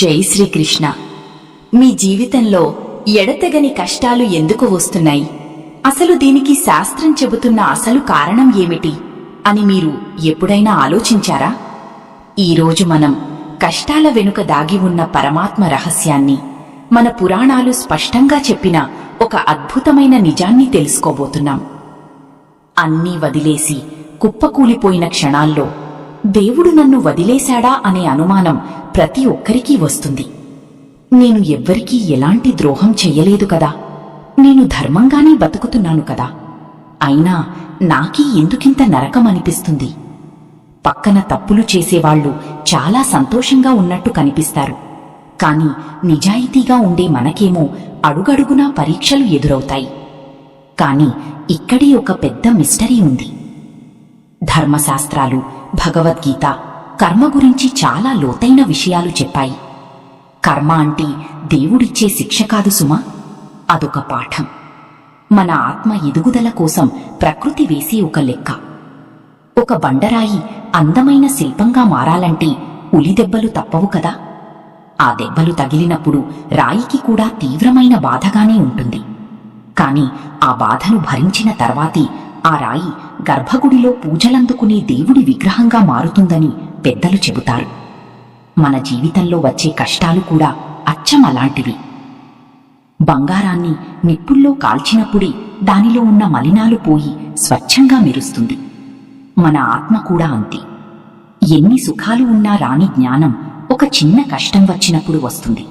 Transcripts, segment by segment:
జై శ్రీకృష్ణ. మీ జీవితంలో ఎడతెగని కష్టాలు ఎందుకు వస్తున్నాయి? అసలు దీనికి శాస్త్రం చెబుతున్న అసలు కారణం ఏమిటి అని మీరు ఎప్పుడైనా ఆలోచించారా? ఈరోజు మనం కష్టాల వెనుక దాగి ఉన్న పరమాత్మ రహస్యాన్ని, మన పురాణాలు స్పష్టంగా చెప్పిన ఒక అద్భుతమైన నిజాన్ని తెలుసుకోబోతున్నాం. అన్నీ వదిలేసి కుప్పకూలిపోయిన క్షణాల్లో దేవుడు నన్ను వదిలేశాడా అనే అనుమానం ప్రతి ఒక్కరికీ వస్తుంది. నేను ఎవ్వరికీ ఎలాంటి ద్రోహం చెయ్యలేదు కదా, నేను ధర్మంగానే బతుకుతున్నాను కదా, అయినా నాకీ ఎందుకింత నరకం అనిపిస్తుంది? పక్కన తప్పులు చేసేవాళ్లు చాలా సంతోషంగా ఉన్నట్టు కనిపిస్తారు, కాని నిజాయితీగా ఉండే మనకేమో అడుగడుగునా పరీక్షలు ఎదురవుతాయి. కాని ఇక్కడే ఒక పెద్ద మిస్టరీ ఉంది. ధర్మశాస్త్రాలు, భగవద్గీత కర్మ గురించి చాలా లోతైన విషయాలు చెప్పాయి. కర్మ అంటే దేవుడిచ్చే శిక్ష కాదు సుమా, అదొక పాఠం. మన ఆత్మ ఎదుగుదల కోసం ప్రకృతి వేసే ఒక లెక్క. ఒక బండరాయి అందమైన శిల్పంగా మారాలంటే ఉలిదెబ్బలు తప్పవు కదా. ఆ దెబ్బలు తగిలినప్పుడు రాయికి కూడా తీవ్రమైన బాధగానే ఉంటుంది. కాని ఆ బాధను భరించిన తర్వాతే ఆ రాయి గర్భగుడిలో పూజలందుకునే దేవుడి విగ్రహంగా మారుతుందని పెద్దలు చెబుతారు. మన జీవితంలో వచ్చే కష్టాలు కూడా అచ్చం అలాంటివి. బంగారాన్ని నిప్పుల్లో కాల్చినప్పుడే దానిలో ఉన్న మలినాలు పోయి స్వచ్ఛంగా మెరుస్తుంది. మన ఆత్మ కూడా అంతే. ఎన్ని సుఖాలు ఉన్నా రాని జ్ఞానం ఒక చిన్న కష్టం వచ్చినప్పుడు వస్తుంది.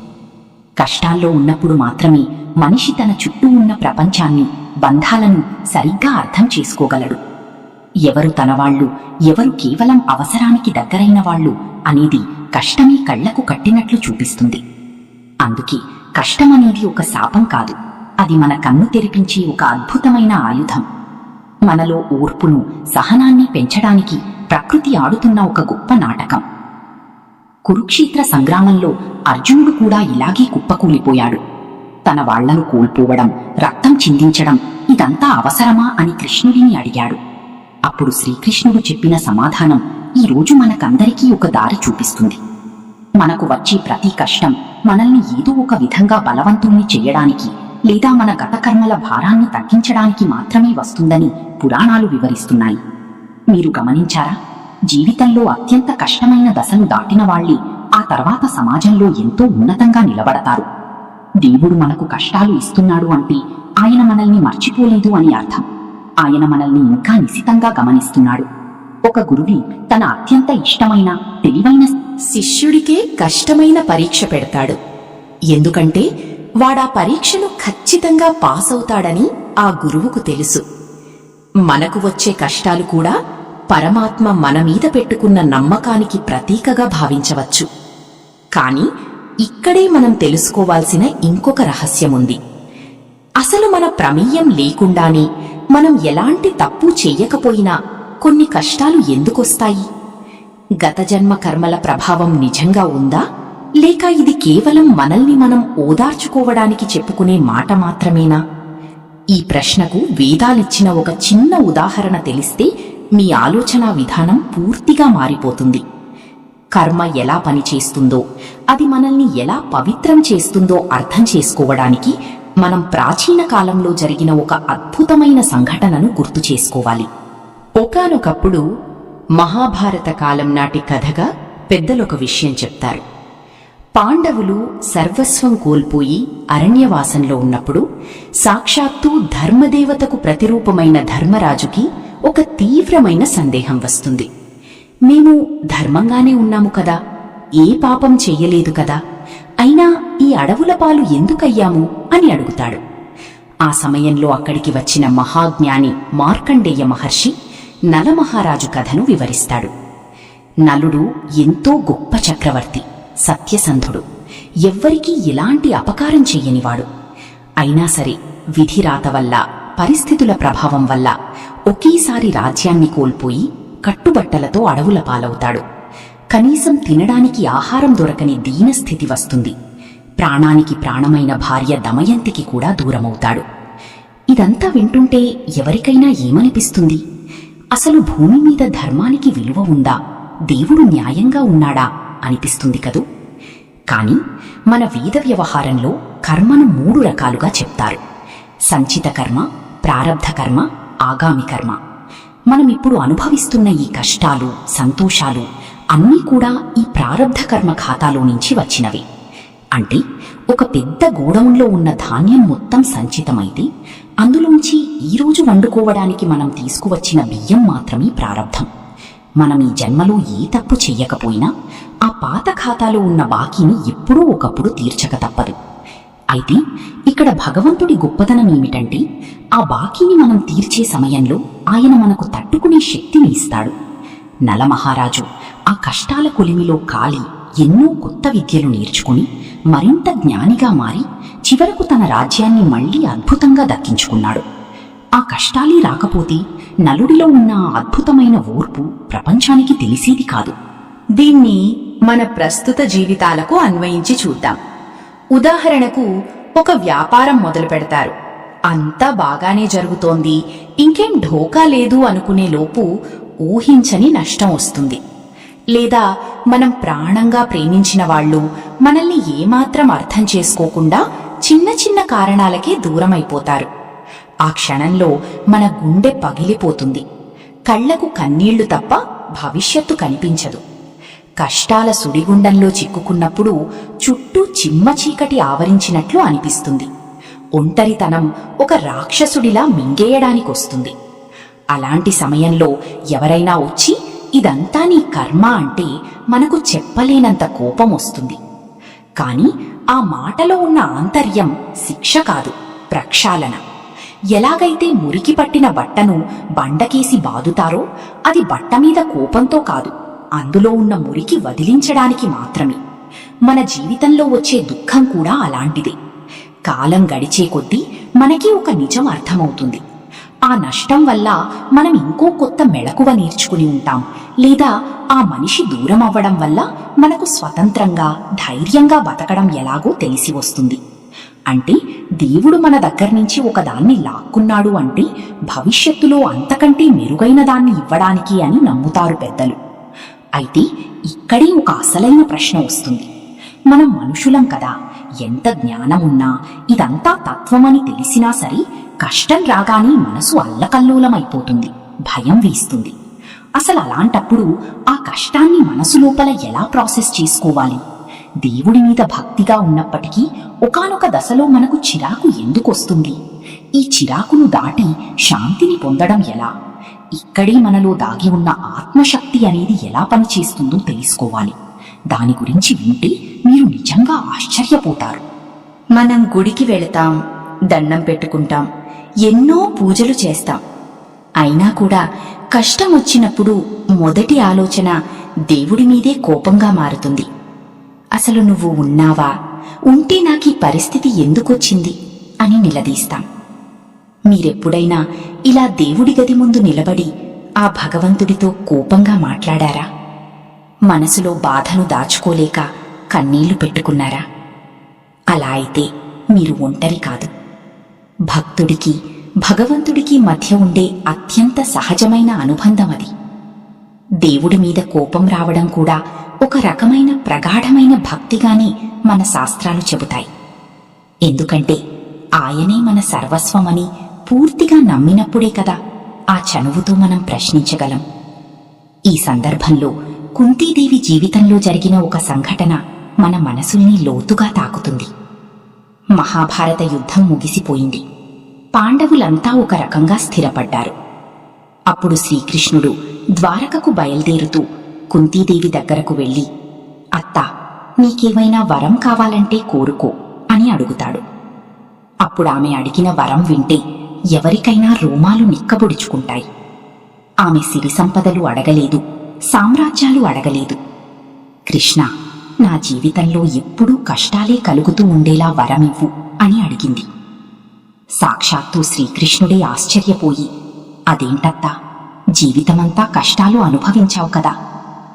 కష్టాల్లో ఉన్నప్పుడు మాత్రమే మనిషి తన చుట్టూ ఉన్న ప్రపంచాన్ని, బంధాలను సరిగ్గా అర్థం చేసుకోగలడు. ఎవరు తనవాళ్లు, ఎవరు కేవలం అవసరానికి దగ్గరైన వాళ్ళు అనేది కష్టమే కళ్లకు కట్టినట్లు చూపిస్తుంది. అందుకే కష్టమనేది ఒక శాపం కాదు, అది మన కన్ను తెరిపించే ఒక అద్భుతమైన ఆయుధం. మనలో ఓర్పును, సహనాన్ని పెంచడానికి ప్రకృతి ఆడుతున్న ఒక గొప్ప నాటకం. కురుక్షేత్ర సంగ్రామంలో అర్జునుడు కూడా ఇలాగే కుప్పకూలిపోయాడు. తన వాళ్లను కోల్పోవడం, రక్తం చిందించడం ఇదంతా అవసరమా అని కృష్ణుడిని అడిగాడు. అప్పుడు శ్రీకృష్ణుడు చెప్పిన సమాధానం ఈరోజు మనకందరికీ ఒక దారి చూపిస్తుంది. మనకు వచ్చే ప్రతి కష్టం మనల్ని ఏదో ఒక విధంగా బలవంతుణ్ణి చెయ్యడానికి, లేదా మన గత కర్మల భారాన్ని తగ్గించడానికి మాత్రమే వస్తుందని పురాణాలు వివరిస్తున్నాయి. మీరు గమనించారా? జీవితంలో అత్యంత కష్టమైన దశను దాటిన వాళ్లే ఆ తర్వాత సమాజంలో ఎంతో ఉన్నతంగా నిలబడతారు. దేవుడు మనకు కష్టాలు ఇస్తున్నాడు అంటే ఆయన మనల్ని మర్చిపోలేదు అని అర్థం. ఆయన మనల్ని ఇంకా నిశితంగా గమనిస్తున్నాడు. ఒక గురువి తన అత్యంత ఇష్టమైన, తెలివైన శిష్యుడికే కష్టమైన పరీక్ష పెడతాడు. ఎందుకంటే వాడా పరీక్షను ఖచ్చితంగా పాస్ అవుతాడని ఆ గురువుకు తెలుసు. మనకు వచ్చే కష్టాలు కూడా పరమాత్మ మన మీద పెట్టుకున్న నమ్మకానికి ప్రతీకగా భావించవచ్చు. కాని ఇక్కడే మనం తెలుసుకోవాల్సిన ఇంకొక రహస్యముంది. అసలు మన ప్రమేయం లేకుండానే, మనం ఎలాంటి తప్పు చెయ్యకపోయినా కొన్ని కష్టాలు ఎందుకొస్తాయి? గత జన్మ కర్మల ప్రభావం నిజంగా ఉందా, లేక ఇది కేవలం మనల్ని మనం ఓదార్చుకోవడానికి చెప్పుకునే మాట మాత్రమేనా? ఈ ప్రశ్నకు వేదాలిచ్చిన ఒక చిన్న ఉదాహరణ తెలిస్తే మీ ఆలోచనా విధానం పూర్తిగా మారిపోతుంది. కర్మ ఎలా పనిచేస్తుందో, అది మనల్ని ఎలా పవిత్రం చేస్తుందో అర్థం చేసుకోవడానికి మనం ప్రాచీన కాలంలో జరిగిన ఒక అద్భుతమైన సంఘటనను గుర్తు చేసుకోవాలి. ఒకానొకప్పుడు మహాభారత కాలం నాటి కథగా పెద్దలొక విషయం చెప్తారు. పాండవులు సర్వస్వం కోల్పోయి అరణ్యవాసంలో ఉన్నప్పుడు సాక్షాత్తు ధర్మదేవతకు ప్రతిరూపమైన ధర్మరాజుకి ఒక తీవ్రమైన సందేహం వస్తుంది. మేము ధర్మంగానే ఉన్నాము కదా, ఏ పాపం చెయ్యలేదు కదా, అయినా ఈ అడవుల పాలు ఎందుకయ్యాము అని అడుగుతాడు. ఆ సమయంలో అక్కడికి వచ్చిన మహాజ్ఞాని మార్కండేయ మహర్షి నలమహారాజు కథను వివరిస్తాడు. నలుడు ఎంతో గొప్ప చక్రవర్తి, సత్యసంధుడు, ఎవ్వరికీ ఎలాంటి అపకారం చెయ్యనివాడు. అయినా సరే విధిరాత వల్ల, పరిస్థితుల ప్రభావం వల్ల ఒకేసారి రాజ్యాన్ని కోల్పోయి కట్టుబట్టలతో అడవుల పాలవుతాడు. కనీసం తినడానికి ఆహారం దొరకని దీనస్థితి వస్తుంది. ప్రాణానికి ప్రాణమైన భార్య దమయంతికి కూడా దూరమవుతాడు. ఇదంతా వింటుంటే ఎవరికైనా ఏమనిపిస్తుంది? అసలు భూమి మీద ధర్మానికి విలువ ఉందా, దేవుడు న్యాయంగా ఉన్నాడా అనిపిస్తుంది కదూ. కాని మన వేద వ్యవహారంలో కర్మను 3 రకాలుగా చెప్తారు: సంచిత కర్మ, ప్రారబ్ధ కర్మ, ఆగామి కర్మ. మనమిప్పుడు అనుభవిస్తున్న ఈ కష్టాలు, సంతోషాలు అన్నీ కూడా ఈ ప్రారబ్ధ కర్మ ఖాతాలో నుంచి వచ్చినవి. అంటే ఒక పెద్ద గోడౌన్లో ఉన్న ధాన్యం మొత్తం సంచితమైతే అందులోంచి ఈరోజు వండుకోవడానికి మనం తీసుకువచ్చిన బియ్యం మాత్రమే ప్రారబ్ధం. మనం ఈ జన్మలో ఏ తప్పు చెయ్యకపోయినా ఆ పాత ఖాతాలో ఉన్న బాకీని ఎప్పుడూ ఒకప్పుడు తీర్చక తప్పదు. అయితే ఇక్కడ భగవంతుడి గొప్పతనం ఏమిటంటే, ఆ బాకీని మనం తీర్చే సమయంలో ఆయన మనకు తట్టుకునే శక్తిని ఇస్తాడు. నలమహారాజు ఆ కష్టాల కొలిమిలో కాలి ఎన్నో కొత్త విద్యలు నేర్చుకుని మరింత జ్ఞానిగా మారి చివరకు తన రాజ్యాన్ని మళ్లీ అద్భుతంగా దక్కించుకున్నాడు. ఆ కష్టాలే రాకపోతే నలుడిలో ఉన్న అద్భుతమైన ఓర్పు ప్రపంచానికి తెలిసేది కాదు. దీన్ని మన ప్రస్తుత జీవితాలకు అన్వయించి చూద్దాం. ఉదాహరణకు, ఒక వ్యాపారం మొదలు పెడతారు. అంతా బాగానే జరుగుతోంది, ఇంకేం ఢోకా లేదు అనుకునే లోపు ఊహించని నష్టం వస్తుంది. లేదా మనం ప్రాణంగా ప్రేమించిన వాళ్ళు మనల్ని ఏమాత్రం అర్థం చేసుకోకుండా చిన్న చిన్న కారణాలకే దూరమైపోతారు. ఆ క్షణంలో మన గుండె పగిలిపోతుంది. కళ్లకు కన్నీళ్లు తప్ప భవిష్యత్తు కనిపించదు. కష్టాల సుడిగుండంలో చిక్కుకున్నప్పుడు చుట్టూ చిమ్మ చీకటి ఆవరించినట్లు అనిపిస్తుంది. ఒంటరితనం ఒక రాక్షసుడిలా మింగేయడానికొస్తుంది. అలాంటి సమయంలో ఎవరైనా వచ్చి ఇదంతా నీ కర్మ అంటే మనకు చెప్పలేనంత కోపం వస్తుంది. కాని ఆ మాటలో ఉన్న ఆంతర్యం శిక్ష కాదు, ప్రక్షాళన. ఎలాగైతే మురికి పట్టిన బట్టను బండకేసి బాదుతారో అది బట్ట మీద కోపంతో కాదు, అందులో ఉన్న మురికి వదిలించడానికి మాత్రమే. మన జీవితంలో వచ్చే దుఃఖం కూడా అలాంటిదే. కాలం గడిచే కొద్దీ మనకి ఒక నిజం అర్థమవుతుంది. ఆ నష్టం వల్ల మనం ఇంకో కొత్త మెళకువ నేర్చుకుని ఉంటాం. లేదా ఆ మనిషి దూరం అవ్వడం వల్ల మనకు స్వతంత్రంగా, ధైర్యంగా బతకడం ఎలాగో తెలిసి వస్తుంది. అంటే దేవుడు మన దగ్గర్నుంచి ఒకదాన్ని లాక్కున్నాడు అంటే భవిష్యత్తులో అంతకంటే మెరుగైన దాన్ని ఇవ్వడానికి అని నమ్ముతారు పెద్దలు. అయితే ఇక్కడే ఒక అసలైన ప్రశ్న వస్తుంది. మనం మనుషులం కదా, ఎంత జ్ఞానమున్నా, ఇదంతా తత్వమని తెలిసినా సరే కష్టం రాగానే మనసు అల్లకల్లోలమైపోతుంది, భయం వేస్తుంది. అసలు అలాంటప్పుడు ఆ కష్టాన్ని మనసు లోపల ఎలా ప్రాసెస్ చేసుకోవాలి? దేవుడి మీద భక్తిగా ఉన్నప్పటికీ ఒకానొక దశలో మనకు చిరాకు ఎందుకొస్తుంది? ఈ చిరాకును దాటి శాంతిని పొందడం ఎలా? ఇక్కడే మనలో దాగి ఉన్న ఆత్మశక్తి అనేది ఎలా పనిచేస్తుందో తెలుసుకోవాలి. దాని గురించి వింటే మీరు నిజంగా ఆశ్చర్యపోతారు. మనం గుడికి వెళతాం, దండం పెట్టుకుంటాం, ఎన్నో పూజలు చేస్తాం. అయినా కూడా కష్టం వచ్చినప్పుడు మొదటి ఆలోచన దేవుడి మీదే కోపంగా మారుతుంది. అసలు నువ్వు ఉన్నావా? ఉంటే నాకీ పరిస్థితి ఎందుకొచ్చింది అని నిలదీస్తాం. మీరెప్పుడైనా ఇలా దేవుడి గది ముందు నిలబడి ఆ భగవంతుడితో కోపంగా మాట్లాడారా? మనసులో బాధను దాచుకోలేక కన్నీళ్లు పెట్టుకున్నారా? అలా అయితే మీరు ఒంటరి కాదు. భక్తుడికి భగవంతుడికి మధ్య ఉండే అత్యంత సహజమైన అనుబంధం అది. దేవుడి మీద కోపం రావడం కూడా ఒక రకమైన ప్రగాఢమైన భక్తిగానే మన శాస్త్రాలు చెబుతాయి. ఎందుకంటే ఆయనే మన సర్వస్వమని పూర్తిగా నమ్మినప్పుడే కదా ఆ చనువుతో మనం ప్రశ్నించగలం. ఈ సందర్భంలో కుంతీదేవి జీవితంలో జరిగిన ఒక సంఘటన మన మనసుల్ని లోతుగా తాకుతుంది. మహాభారత యుద్ధం ముగిసిపోయింది. పాండవులంతా ఒక రకంగా స్థిరపడ్డారు. అప్పుడు శ్రీకృష్ణుడు ద్వారకకు బయల్దేరుతూ కుంతీదేవి దగ్గరకు వెళ్లి, అత్తా, నీకేమైనా వరం కావాలంటే కోరుకో అని అడుగుతాడు. అప్పుడామె అడిగిన వరం వింటే ఎవరికైనా రోమాలు నిక్కబొడుచుకుంటాయి. ఆమె సిరి సంపదలు అడగలేదు, సామ్రాజ్యాలు అడగలేదు. కృష్ణ, నా జీవితంలో ఎప్పుడూ కష్టాలే కలుగుతూ ఉండేలా వరమివ్వు అని అడిగింది. సాక్షాత్తు శ్రీకృష్ణుడే ఆశ్చర్యపోయి, అదేంటత్తా, జీవితమంతా కష్టాలు అనుభవించావు కదా,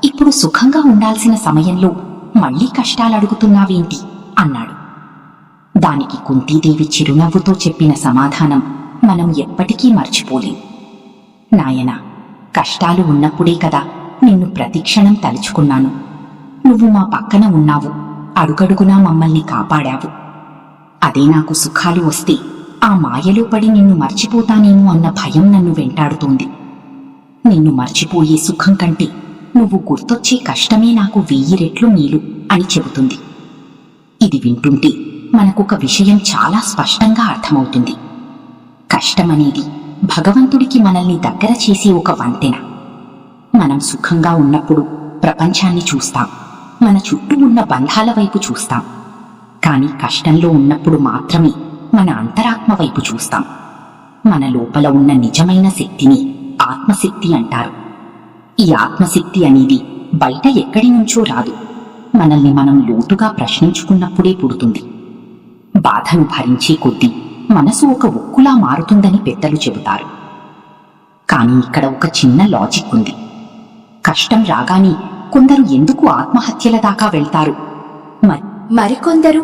ఇప్పుడు సుఖంగా ఉండాల్సిన సమయంలో మళ్లీ కష్టాలడుగుతున్నావేంటి అన్నాడు. దానికి కుంతీదేవి చిరునవ్వుతో చెప్పిన సమాధానం మనం ఎప్పటికీ మర్చిపోలేం. నాయనా, కష్టాలు ఉన్నప్పుడే కదా నిన్ను ప్రతిక్షణం తలుచుకున్నాను. నువ్వు మా పక్కన ఉన్నావు, అడుగడుగునా మమ్మల్ని కాపాడావు. అదే నాకు సుఖాలు వస్తే ఆ మాయలో పడి నిన్ను మర్చిపోతానేమో అన్న భయం నన్ను వెంటాడుతోంది. నిన్ను మర్చిపోయే సుఖం కంటే నువ్వు గుర్తొచ్చే కష్టమే నాకు 1000 రెట్లు మేలు అని చెబుతుంది. ఇది వింటుంటే మనకొక విషయం చాలా స్పష్టంగా అర్థమవుతుంది. కష్టమనేది భగవంతుడికి మనల్ని దగ్గర చేసే ఒక వంతెన. మనం సుఖంగా ఉన్నప్పుడు ప్రపంచాన్ని చూస్తాం, మన చుట్టూ ఉన్న బంధాల వైపు చూస్తాం. కాని కష్టంలో ఉన్నప్పుడు మాత్రమే మన అంతరాత్మ వైపు చూస్తాం. మన లోపల ఉన్న నిజమైన శక్తిని ఆత్మశక్తి అంటారు. ఈ ఆత్మశక్తి అనేది బయట ఎక్కడి నుంచో రాదు, మనల్ని మనం లోతుగా ప్రశ్నించుకున్నప్పుడే పుడుతుంది. బాధను భరించే కొద్దీ మనసు ఒక ఉక్కులా మారుతుందని పెద్దలు చెబుతారు. కాని ఇక్కడ ఒక చిన్న లాజిక్ ఉంది. కష్టం రాగానే కొందరు ఎందుకు ఆత్మహత్యల దాకా వెళ్తారు? మరికొందరు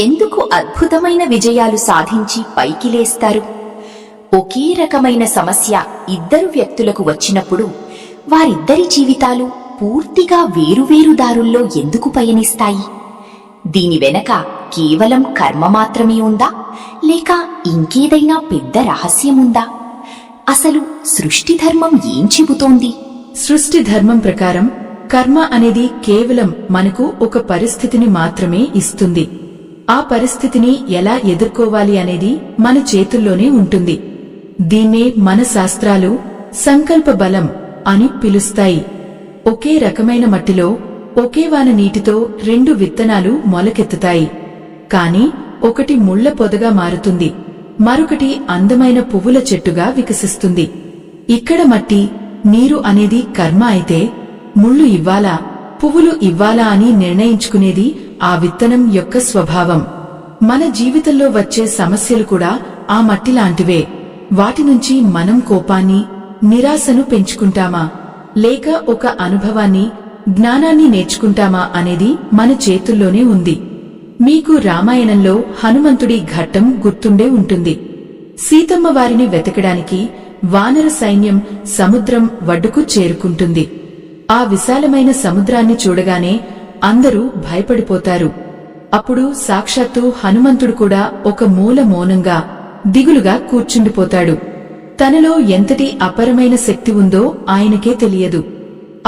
ఎందుకు అద్భుతమైన విజయాలు సాధించి పైకి లేస్తారు? ఒకే రకమైన సమస్య ఇద్దరు వ్యక్తులకు వచ్చినప్పుడు వారిద్దరి జీవితాలు పూర్తిగా వేరువేరు దారుల్లో ఎందుకు పయనిస్తాయి? దీని వెనక కేవలం కర్మ మాత్రమే ఉందా, లేక ఇంకేదైనా పెద్ద రహస్యముందా? అసలు సృష్టి ధర్మం ఏం చెబుతోంది? సృష్టి ధర్మం ప్రకారం కర్మ అనేది కేవలం మనకు ఒక పరిస్థితిని మాత్రమే ఇస్తుంది. ఆ పరిస్థితిని ఎలా ఎదుర్కోవాలి అనేది మన చేతుల్లోనే ఉంటుంది. దీన్నే మన శాస్త్రాలు సంకల్ప బలం అని పిలుస్తాయి. ఒకే రకమైన మట్టిలో ఒకే వాన నీటితో 2 విత్తనాలు మొలకెత్తుతాయి. కాని ఒకటి ముళ్ల పొదగా మారుతుంది, మరొకటి అందమైన పువ్వుల చెట్టుగా వికసిస్తుంది. ఇక్కడ మట్టి, నీరు అనేది కర్మ అయితే ముళ్ళు ఇవ్వాలా, పువ్వులు ఇవ్వాలా అని నిర్ణయించుకునేది ఆ విత్తనం యొక్క స్వభావం. మన జీవితంలో వచ్చే సమస్యలు కూడా ఆ మట్టిలాంటివే. వాటి నుంచి మనం కోపాన్ని, నిరాశను పెంచుకుంటామా, లేక ఒక అనుభవాన్ని, జ్ఞానాన్ని నేర్చుకుంటామా అనేది మన చేతుల్లోనే ఉంది. మీకు రామాయణంలో హనుమంతుడి ఘట్టం గుర్తుండే ఉంటుంది. సీతమ్మ వారిని వెతకడానికి వానర సైన్యం సముద్రం వడ్డుకు చేరుకుంటుంది. ఆ విశాలమైన సముద్రాన్ని చూడగానే అందరూ భయపడిపోతారు. అప్పుడు సాక్షాత్తు హనుమంతుడు కూడా ఒక మూల మౌనంగా, దిగులుగా కూర్చుండిపోతాడు. తనలో ఎంతటి అపరమైన శక్తి ఉందో ఆయనకే తెలియదు.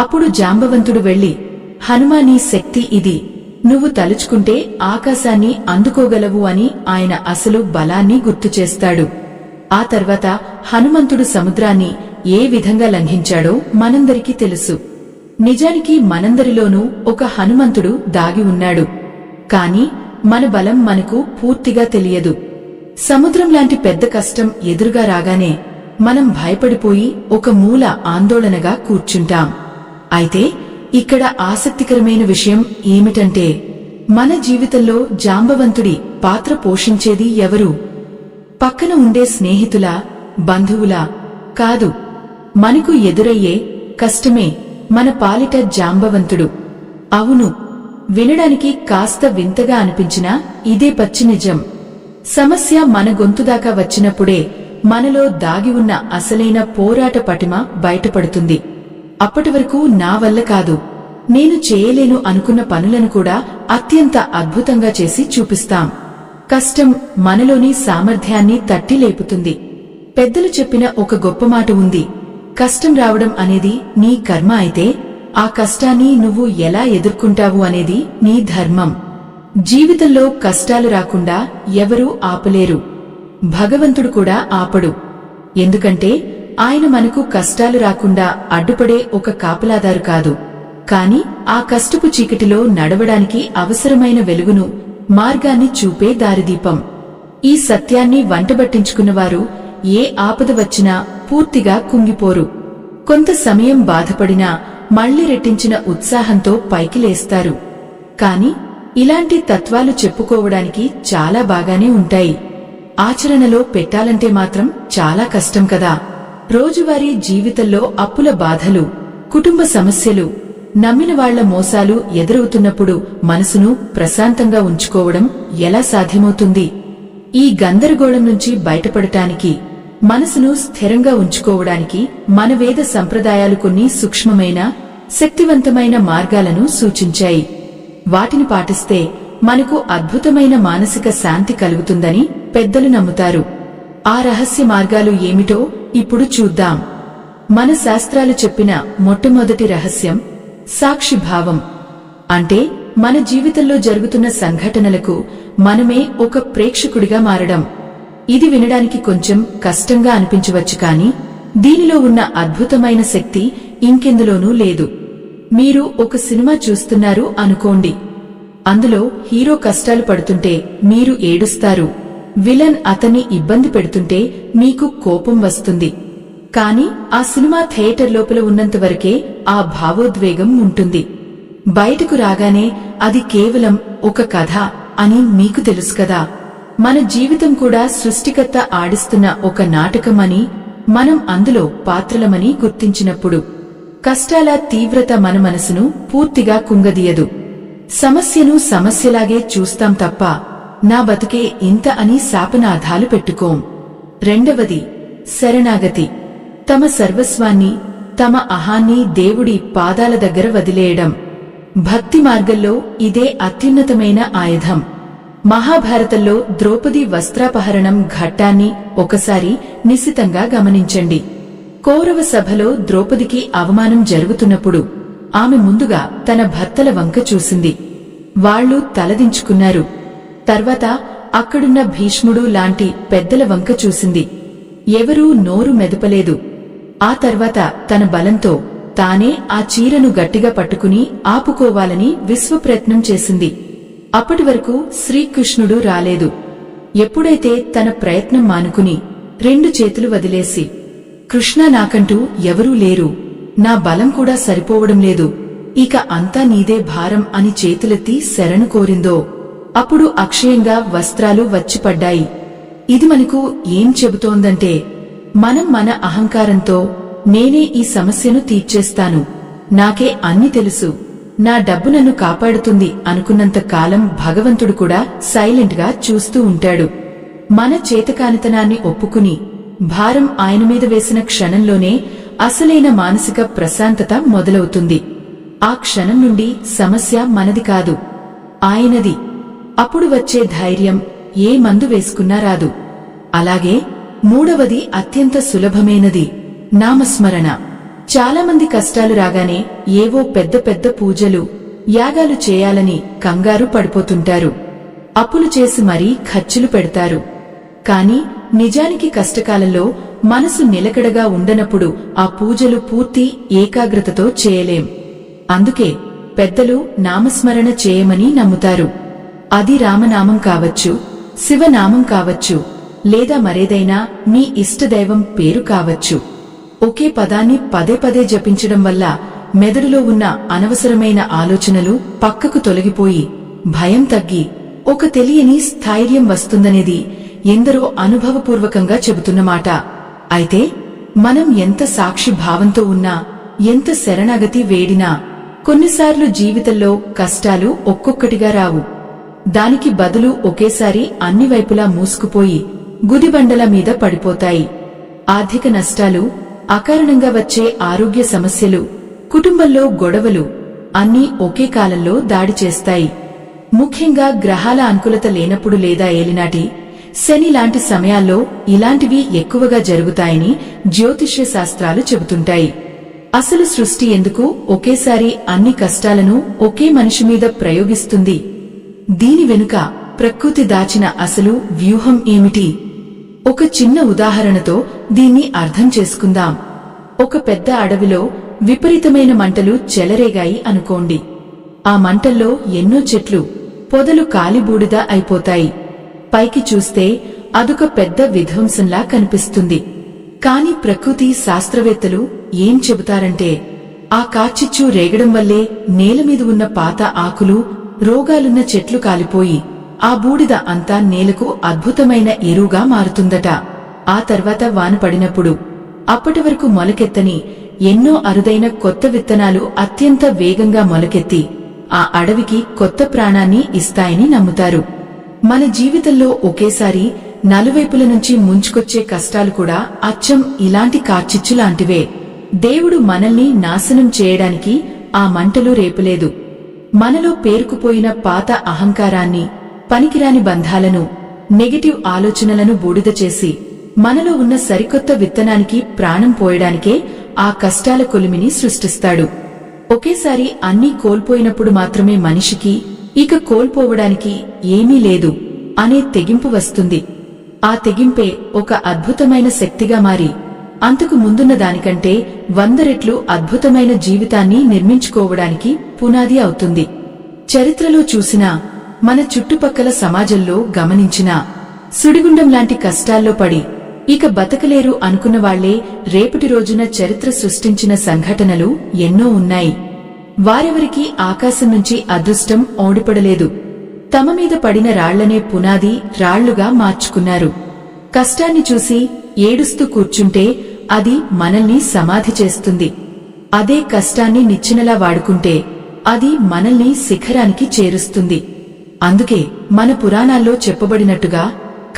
అప్పుడు జాంబవంతుడు వెళ్లి, హనుమా, నీ శక్తి ఇది, నువ్వు తలుచుకుంటే ఆకాశాన్ని అందుకోగలవు అని ఆయన అసలు బలాన్ని గుర్తుచేస్తాడు. ఆ తర్వాత హనుమంతుడు సముద్రాన్ని ఏ విధంగా లంఘించాడో మనందరికీ తెలుసు. నిజానికి మనందరిలోనూ ఒక హనుమంతుడు దాగి ఉన్నాడు. కాని మన బలం మనకు పూర్తిగా తెలియదు. సముద్రం లాంటి పెద్ద కష్టం ఎదురుగా రాగానే మనం భయపడిపోయి ఒక మూల ఆందోళనగా కూర్చుంటాం. అయితే ఇక్కడ ఆసక్తికరమైన విషయం ఏమిటంటే, మన జీవితంలో జాంబవంతుడి పాత్ర పోషించేది ఎవరు? పక్కన ఉండే స్నేహితులా, బంధువులా? కాదు, మనకు ఎదురయ్యే కష్టమే మన పాలిట జాంబవంతుడు. అవును, వినడానికి కాస్త వింతగా అనిపించినా ఇదే పచ్చి నిజం. సమస్య మన గొంతుదాకా వచ్చినప్పుడే మనలో దాగి ఉన్న అసలైన పోరాట పటిమ బయటపడుతుంది. అప్పటి వరకు నా వల్ల కాదు, నేను చేయలేను అనుకున్న పనులను కూడా అత్యంత అద్భుతంగా చేసి చూపిస్తాం. కష్టం మనలోని సామర్థ్యాన్ని తట్టి లేపుతుంది. పెద్దలు చెప్పిన ఒక గొప్ప మాట ఉంది. కష్టం రావడం అనేది నీ కర్మ అయితే, ఆ కష్టాన్ని నువ్వు ఎలా ఎదుర్కొంటావు అనేది నీ ధర్మం. జీవితంలో కష్టాలు రాకుండా ఎవరూ ఆపలేరు. భగవంతుడు కూడా ఆపడు. ఎందుకంటే ఆయన మనకు కష్టాలు రాకుండా అడ్డుపడే ఒక కాపలాదారు కాదు, కాని ఆ కష్టపు చీకటిలో నడవడానికి అవసరమైన వెలుగును, మార్గాన్ని చూపే దారిదీపం. ఈ సత్యాన్ని వంటబట్టించుకున్నవారు ఏ ఆపద వచ్చినా పూర్తిగా కుంగిపోరు. కొంత సమయం బాధపడినా మళ్లీ రెట్టించిన ఉత్సాహంతో పైకి లేస్తారు. కాని ఇలాంటి తత్వాలు చెప్పుకోవడానికి చాలా బాగానే ఉంటాయి, ఆచరణలో పెట్టాలంటే మాత్రం చాలా కష్టం కదా. రోజువారీ జీవితంలో అప్పుల బాధలు, కుటుంబ సమస్యలు, నమ్మిన వాళ్ల మోసాలు ఎదురవుతున్నప్పుడు మనసును ప్రశాంతంగా ఉంచుకోవడం ఎలా సాధ్యమవుతుంది? ఈ గందరగోళం నుంచి బయటపడటానికి, మనసును స్థిరంగా ఉంచుకోవడానికి మన వేద సంప్రదాయాలు కొన్ని సూక్ష్మమైన, శక్తివంతమైన మార్గాలను సూచించాయి. వాటిని పాటిస్తే మనకు అద్భుతమైన మానసిక శాంతి కలుగుతుందని పెద్దలు నమ్ముతారు. ఆ రహస్య మార్గాలు ఏమిటో ఇప్పుడు చూద్దాం. మన శాస్త్రాలు చెప్పిన మొట్టమొదటి రహస్యం సాక్షిభావం. అంటే మన జీవితంలో జరుగుతున్న సంఘటనలకు మనమే ఒక ప్రేక్షకుడిగా మారడం. ఇది వినడానికి కొంచెం కష్టంగా అనిపించవచ్చు, కానీ దీనిలో ఉన్న అద్భుతమైన శక్తి ఇంకెందులోనూ లేదు. మీరు ఒక సినిమా చూస్తున్నారు అనుకోండి. అందులో హీరో కష్టాలు పడుతుంటే మీరు ఏడుస్తారు. విలన్ అతన్ని ఇబ్బంది పెడుతుంటే మీకు కోపం వస్తుంది. కాని ఆ సినిమా థియేటర్ లోపల ఉన్నంతవరకే ఆ భావోద్వేగం ఉంటుంది. బయటకు రాగానే అది కేవలం ఒక కథ అని మీకు తెలుసు కదా. మన జీవితం కూడా సృష్టికర్త ఆడిస్తున్న ఒక నాటకం అని, మనం అందులో పాత్రలమని గుర్తించినప్పుడు కష్టాల తీవ్రత మన మనసును పూర్తిగా కుంగదీయదు. సమస్యను సమస్యలాగే చూస్తాం తప్ప నా బతుకే ఇంత అని శాపనార్థాలు పెట్టుకోం. రెండవది శరణాగతి. తమ సర్వస్వాన్ని, తమ అహాన్ని దేవుడి పాదాల దగ్గర వదిలేయడం. భక్తి మార్గంలో ఇదే అత్యున్నతమైన ఆయుధం. మహాభారతంలో ద్రౌపది వస్త్రాపహరణం ఘట్టాన్ని ఒకసారి నిశితంగా గమనించండి. కౌరవ సభలో ద్రౌపదికి అవమానం జరుగుతున్నప్పుడు ఆమె ముందుగా తన భర్తల వంక చూసింది. వాళ్లు తలదించుకున్నారు. తర్వాత అక్కడున్న భీష్ముడు లాంటి పెద్దల వంక చూసింది. ఎవరూ నోరు మెదపలేదు. ఆ తర్వాత తన బలంతో తానే ఆ చీరను గట్టిగా పట్టుకుని ఆపుకోవాలని విశ్వప్రయత్నం చేసింది. అప్పటి వరకు శ్రీకృష్ణుడు రాలేదు. ఎప్పుడైతే తన ప్రయత్నం మానుకుని 2 చేతులు వదిలేసి, కృష్ణా, నాకంటూ ఎవరూ లేరు, నా బలం కూడా సరిపోవడం లేదు, ఇక అంతా నీదే భారం అని చేతులెత్తి శరణు కోరిందో అప్పుడు అక్షయంగా వస్త్రాలు వచ్చిపడ్డాయి. ఇది మనకు ఏం చెబుతోందంటే, మనం మన అహంకారంతో నేనే ఈ సమస్యను తీర్చేస్తాను, నాకే అన్ని తెలుసు, నా డబ్బు నన్ను కాపాడుతుంది అనుకున్నంత కాలం భగవంతుడు కూడా సైలెంట్ గా చూస్తూ ఉంటాడు. మన చేతకానితనాన్ని ఒప్పుకుని భారం ఆయన మీద వేసిన క్షణంలోనే అసలైన మానసిక ప్రశాంతత మొదలవుతుంది. ఆ క్షణం నుండి సమస్య మనది కాదు, ఆయనది. అప్పుడు వచ్చే ధైర్యం ఏ మందు వేసుకున్నా రాదు. అలాగే మూడవది అత్యంత సులభమైనది నామస్మరణ. చాలామంది కష్టాలు రాగానే ఏవో పెద్ద పెద్ద పూజలు, యాగాలు చేయాలని కంగారు పడిపోతుంటారు. అప్పులు చేసి మరీ ఖర్చులు పెడతారు. కాని నిజానికి కష్టకాలంలో మనసు నిలకడగా ఉండనప్పుడు ఆ పూజలు పూర్తి ఏకాగ్రతతో చేయలేం. అందుకే పెద్దలు నామస్మరణ చేయమని నమ్ముతారు. అది రామనామం కావచ్చు, శివనామం కావచ్చు, లేదా మరేదైనా మీ ఇష్టదైవం పేరు కావచ్చు. ఒకే పదాన్ని పదే పదే జపించడం వల్ల మెదడులో ఉన్న అనవసరమైన ఆలోచనలు పక్కకు తొలగిపోయి భయం తగ్గి ఒక తెలియని స్థైర్యం వస్తుందనేది ఎందరో అనుభవపూర్వకంగా చెబుతున్నమాట. అయితే మనం ఎంత సాక్షి భావంతో ఉన్నా, ఎంత శరణాగతి వేడినా కొన్నిసార్లు జీవితంలో కష్టాలు ఒక్కొక్కటిగా రావు. దానికి బదులు ఒకేసారి అన్ని వైపులా మూసుకుపోయి గుదిబండల మీద పడిపోతాయి. ఆర్థిక నష్టాలు, అకారణంగా వచ్చే ఆరోగ్య సమస్యలు, కుటుంబంలో గొడవలు అన్నీ ఒకే కాలంలో దాడి చేస్తాయి. ముఖ్యంగా గ్రహాల అనుకూలత లేనప్పుడు లేదా ఏలినాటి శని లాంటి సమయాల్లో ఇలాంటివి ఎక్కువగా జరుగుతాయని జ్యోతిష్య శాస్త్రాలు చెబుతుంటాయి. అసలు సృష్టి ఎందుకు ఒకేసారి అన్ని కష్టాలను ఒకే మనిషి మీద ప్రయోగిస్తుంది? దీని వెనుక ప్రకృతి దాచిన అసలు వ్యూహం ఏమిటి? ఒక చిన్న ఉదాహరణతో దీన్ని అర్థం చేసుకుందాం. ఒక పెద్ద అడవిలో విపరీతమైన మంటలు చెలరేగాయి అనుకోండి. ఆ మంటల్లో ఎన్నో చెట్లు, పొదలు కాలిబూడిద అయిపోతాయి. పైకి చూస్తే అదొక పెద్ద విధ్వంసంలా కనిపిస్తుంది. కాని ప్రకృతి శాస్త్రవేత్తలు ఏం చెబుతారంటే, ఆ కార్చిచ్చు రేగడం వల్లే నేలమీద ఉన్న పాత ఆకులు, రోగాలున్న చెట్లు కాలిపోయి ఆ బూడిద అంతా నేలకు అద్భుతమైన ఎరువుగా మారుతుందట. ఆ తర్వాత వాన పడినప్పుడు అప్పటి వరకు మొలకెత్తని ఎన్నో అరుదైన కొత్త విత్తనాలు అత్యంత వేగంగా మొలకెత్తి ఆ అడవికి కొత్త ప్రాణాన్ని ఇస్తాయని నమ్ముతారు. మన జీవితంలో ఒకేసారి నలువైపుల నుంచి ముంచుకొచ్చే కష్టాలు కూడా అచ్చం ఇలాంటి కార్చిచ్చులాంటివే. దేవుడు మనల్ని నాశనం చేయడానికి ఆ మంటలు రేపులేదు. మనలో పేరుకుపోయిన పాత అహంకారాన్ని, పనికిరాని బంధాలను, నెగటివ్ ఆలోచనలను బూడిద చేసి మనలో ఉన్న సరికొత్త విత్తనానికి ప్రాణం పోయడానికే ఆ కష్టాల కొలిమిని సృష్టిస్తాడు. ఒకేసారి అన్నీ కోల్పోయినప్పుడు మాత్రమే మనిషికి ఇక కోల్పోవడానికి ఏమీ లేదు అనే తెగింపు వస్తుంది. ఆ తెగింపే ఒక అద్భుతమైన శక్తిగా మారి అంతకు ముందున్న దానికంటే 100 రెట్లు అద్భుతమైన జీవితాన్ని నిర్మించుకోవడానికి పునాది అవుతుంది. చరిత్రలో చూసినా, మన చుట్టుపక్కల సమాజంలో గమనించినా, సుడిగుండం లాంటి కష్టాల్లో పడి ఇక బతకలేరు అనుకున్న వాళ్లే రేపటి రోజున చరిత్ర సృష్టించిన సంఘటనలు ఎన్నో ఉన్నాయి. వారెవరికీ ఆకాశం నుంచి అదృష్టం ఓడిపడలేదు. తమ మీద పడిన రాళ్లనే పునాది రాళ్లుగా మార్చుకున్నారు. కష్టాన్ని చూసి ఏడుస్తూ కూర్చుంటే అది మనల్ని సమాధి చేస్తుంది. అదే కష్టాన్ని నిచ్చెనలా వాడుకుంటే అది మనల్ని శిఖరానికి చేరుస్తుంది. అందుకే మన పురాణాల్లో చెప్పబడినట్టుగా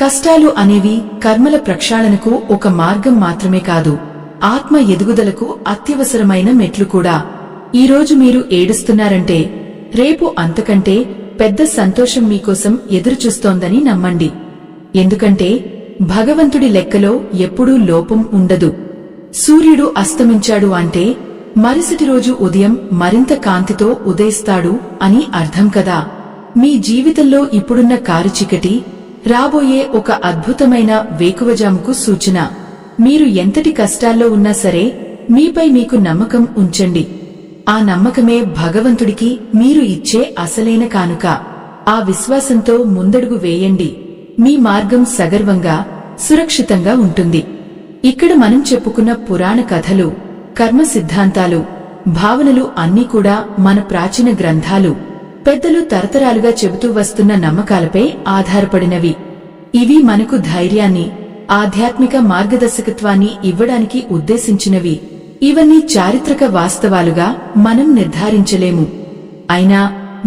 కష్టాలు అనేవి కర్మల ప్రక్షాళనకు ఒక మార్గం మాత్రమే కాదు, ఆత్మ ఎదుగుదలకు అత్యవసరమైన మెట్లు కూడా. ఈరోజు మీరు ఏడుస్తున్నారంటే రేపు అంతకంటే పెద్ద సంతోషం మీకోసం ఎదురుచూస్తోందని నమ్మండి. ఎందుకంటే భగవంతుడి లెక్కలో ఎప్పుడూ లోపం ఉండదు. సూర్యుడు అస్తమించాడు అంటే మరుసటి రోజు ఉదయం మరింత కాంతితో ఉదయిస్తాడు అని అర్థం కదా. మీ జీవితంలో ఇప్పుడున్న కారు చీకటి రాబోయే ఒక అద్భుతమైన వేకువజాముకు సూచన. మీరు ఎంతటి కష్టాల్లో ఉన్నా సరే మీపై మీకు నమ్మకం ఉంచండి. ఆ నమ్మకమే భగవంతుడికి మీరు ఇచ్చే అసలైన కానుక. ఆ విశ్వాసంతో ముందడుగు వేయండి. మీ మార్గం సగర్వంగా, సురక్షితంగా ఉంటుంది. ఇక్కడ మనం చెప్పుకున్న పురాణ కథలు, కర్మ సిద్ధాంతాలు, భావనలు అన్నీ కూడా మన ప్రాచీన గ్రంథాలు, పెద్దలు తరతరాలుగా చెబుతూ వస్తున్న నమ్మకాలపై ఆధారపడినవి. ఇవి మనకు ధైర్యాన్ని, ఆధ్యాత్మిక మార్గదర్శకత్వాన్ని ఇవ్వడానికి ఉద్దేశించినవి. ఇవన్నీ చారిత్రక వాస్తవాలుగా మనం నిర్ధారించలేము. అయినా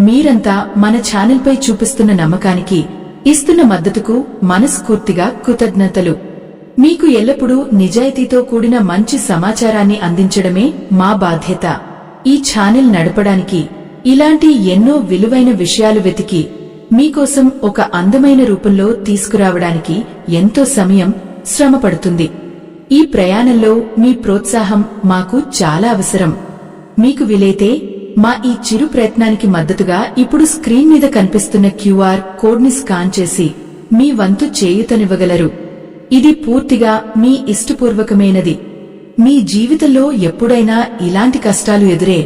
మీరంతా మన ఛానల్పై చూపిస్తున్న నమ్మకానికి, ఇస్తున్న మద్దతుకు మనస్ఫూర్తిగా కృతజ్ఞతలు. మీకు ఎల్లప్పుడూ నిజాయితీతో కూడిన మంచి సమాచారాన్ని అందించడమే మా బాధ్యత. ఈ ఛానల్ నడపడానికి, ఇలాంటి ఎన్నో విలువైన విషయాలు వెతికి మీకోసం ఒక అందమైన రూపంలో తీసుకురావడానికి ఎంతో సమయం, శ్రమ పడుతుంది. ఈ ప్రయాణంలో మీ ప్రోత్సాహం మాకు చాలా అవసరం. మీకు వీలైతే మా ఈ చిరు ప్రయత్నానికి మద్దతుగా ఇప్పుడు స్క్రీన్ మీద కనిపిస్తున్న QR కోడ్ని స్కాన్ చేసి మీ వంతు చేయూతనివ్వగలరు. ఇది పూర్తిగా మీ ఇష్టపూర్వకమైనది. మీ జీవితంలో ఎప్పుడైనా ఇలాంటి కష్టాలు ఎదురే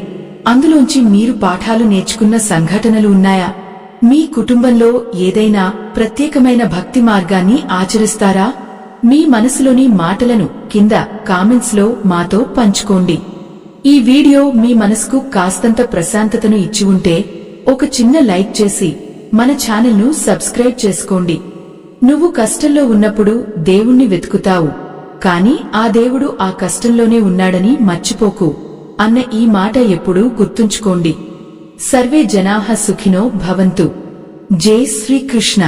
అందులోంచి మీరు పాఠాలు నేర్చుకున్న సంఘటనలు ఉన్నాయా? మీ కుటుంబంలో ఏదైనా ప్రత్యేకమైన భక్తి మార్గాన్ని ఆచరిస్తారా? మీ మనసులోని మాటలను కింద కామెంట్స్ లో మాతో పంచుకోండి. ఈ వీడియో మీ మనసుకు కాస్తంత ప్రశాంతతను ఇచ్చి ఉంటే ఒక చిన్న లైక్ చేసి మన ఛానల్ను సబ్స్క్రైబ్ చేసుకోండి. నువ్వు కష్టంలో ఉన్నప్పుడు దేవుణ్ణి వెతుకుతావు, కాని ఆ దేవుడు ఆ కష్టంలోనే ఉన్నాడని మర్చిపోకు అన్న ఈ మాట ఎప్పుడూ గుర్తుంచుకోండి. సర్వే జనాః సుఖినో భవంతు. జై శ్రీకృష్ణ.